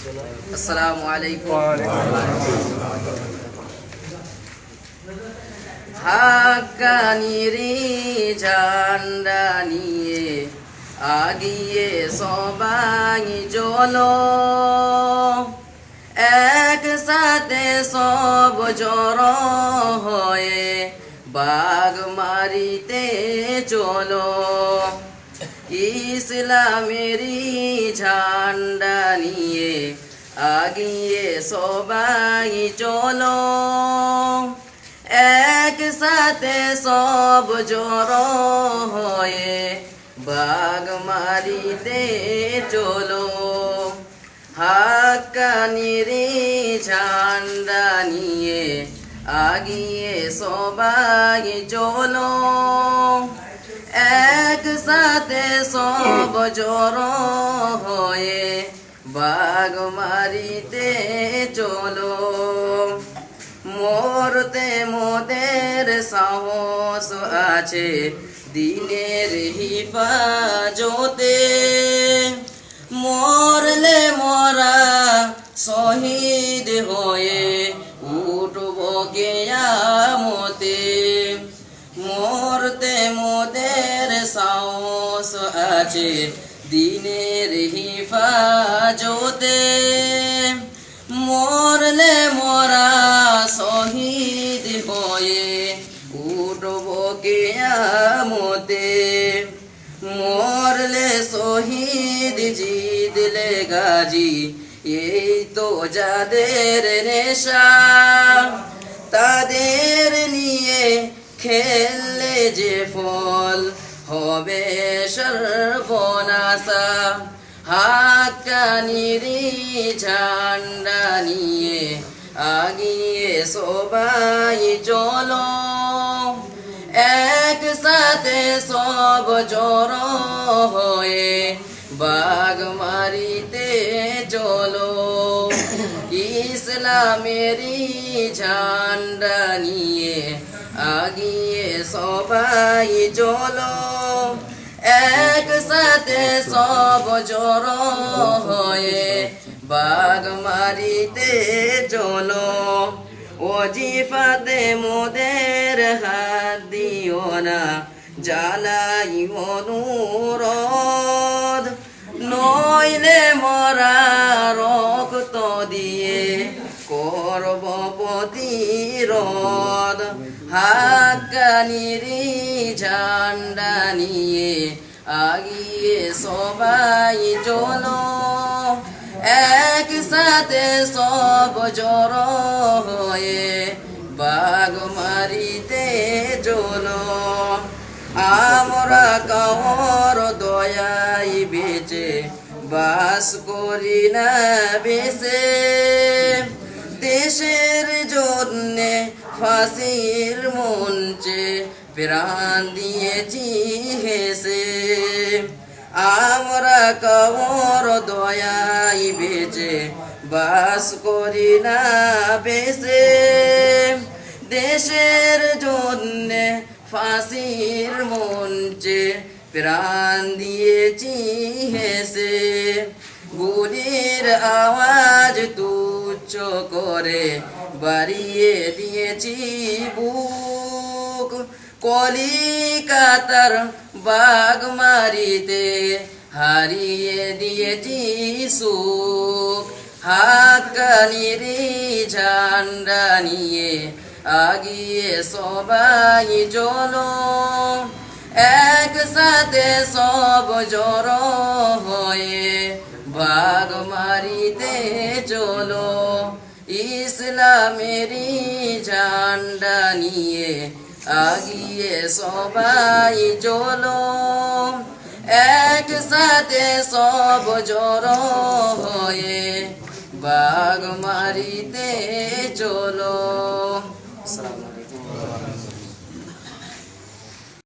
আসসালামু আলাইকুম। হাক্কানির ঝান্ডা নিয়ে আগিয়ে সবাই চলো, একসাথে সব জড়ো হয়ে বাগমারিতে চলো। ইসলামেরই ঝান্ডা নিয়ে আগিয়ে সবাই চলো, একসাথে সব জড়ো হয়ে বাগমারিতে চলো। হাক্কানির ঝান্ডা নিয়ে আগিয়ে সবাই চলো, একসাথে সব জড়ো হয়ে বাগমারিতে চলো। মরতে মোদের সাহস আছে দিনের হিফাজতে, মরলে মরা শহীদ হয়ে উঠব কিয়ামতে। মরতে মোদের সাহস আছে দিনের হিফাজতে, মরলে মরা শহীদ হয়ে উঠব কিয়ামতে। মরলে শহীদ জিতলে গাজী, এই তো যাদের নেশা, তাদের নিয়ে খেললে যে ফল হবে সর্বনাশা। হাক্কানির ঝান্ডা নিয়ে আগিয়ে সবাই চলো, একসাথে সব জড়ো হয়ে বাগমারিতে চলো। ইসলামেরই ঝান্ডা নিয়ে আগিয়ে সবাই চলো, একসাথে সব জড়ো হয়ে বাগমারিতে চলো। ওজিফাতে মোদের হাত দিও না, জ্বালাই অনুরোধ, নইলে মরা রক্ত দিয়ে করব প্রতিরোধ। হাক্কানির ঝান্ডা নিয়ে আগিয়ে সবাই চলো, একসাথে সব জড়ো হয়ে বাগমারিতে চলো। আমরা কাউর দয়াই বেঁচে বাস করি না বেশে, দেশের জন্যে ফাঁসির মঞ্চে প্রাণ দিয়েছি হেসে। আমরা কাউর দয়াই বেঁচে বাস করি না বেশে, দেশের জন্যে ফাঁসির মঞ্চে প্রাণ দিয়েছি হেসে। গুলির আওয়াজ তুচ্ছ করে বাড়িয়ে দিয়েছি বুক, কলিকাতার বাগমারিতে হারিয়ে দিয়েছি সুখ। হাক্কানির ঝান্ডা নিয়ে আগিয়ে সবাই চলো, একসাথে সব জড়ো হয়ে বাগমারিতে চলো। ইসলামেরই ঝান্ডা নিয়ে আগিয়ে সবাই চলো, একসাথে সব জড়ো হয়ে বাগমারিতে চলো।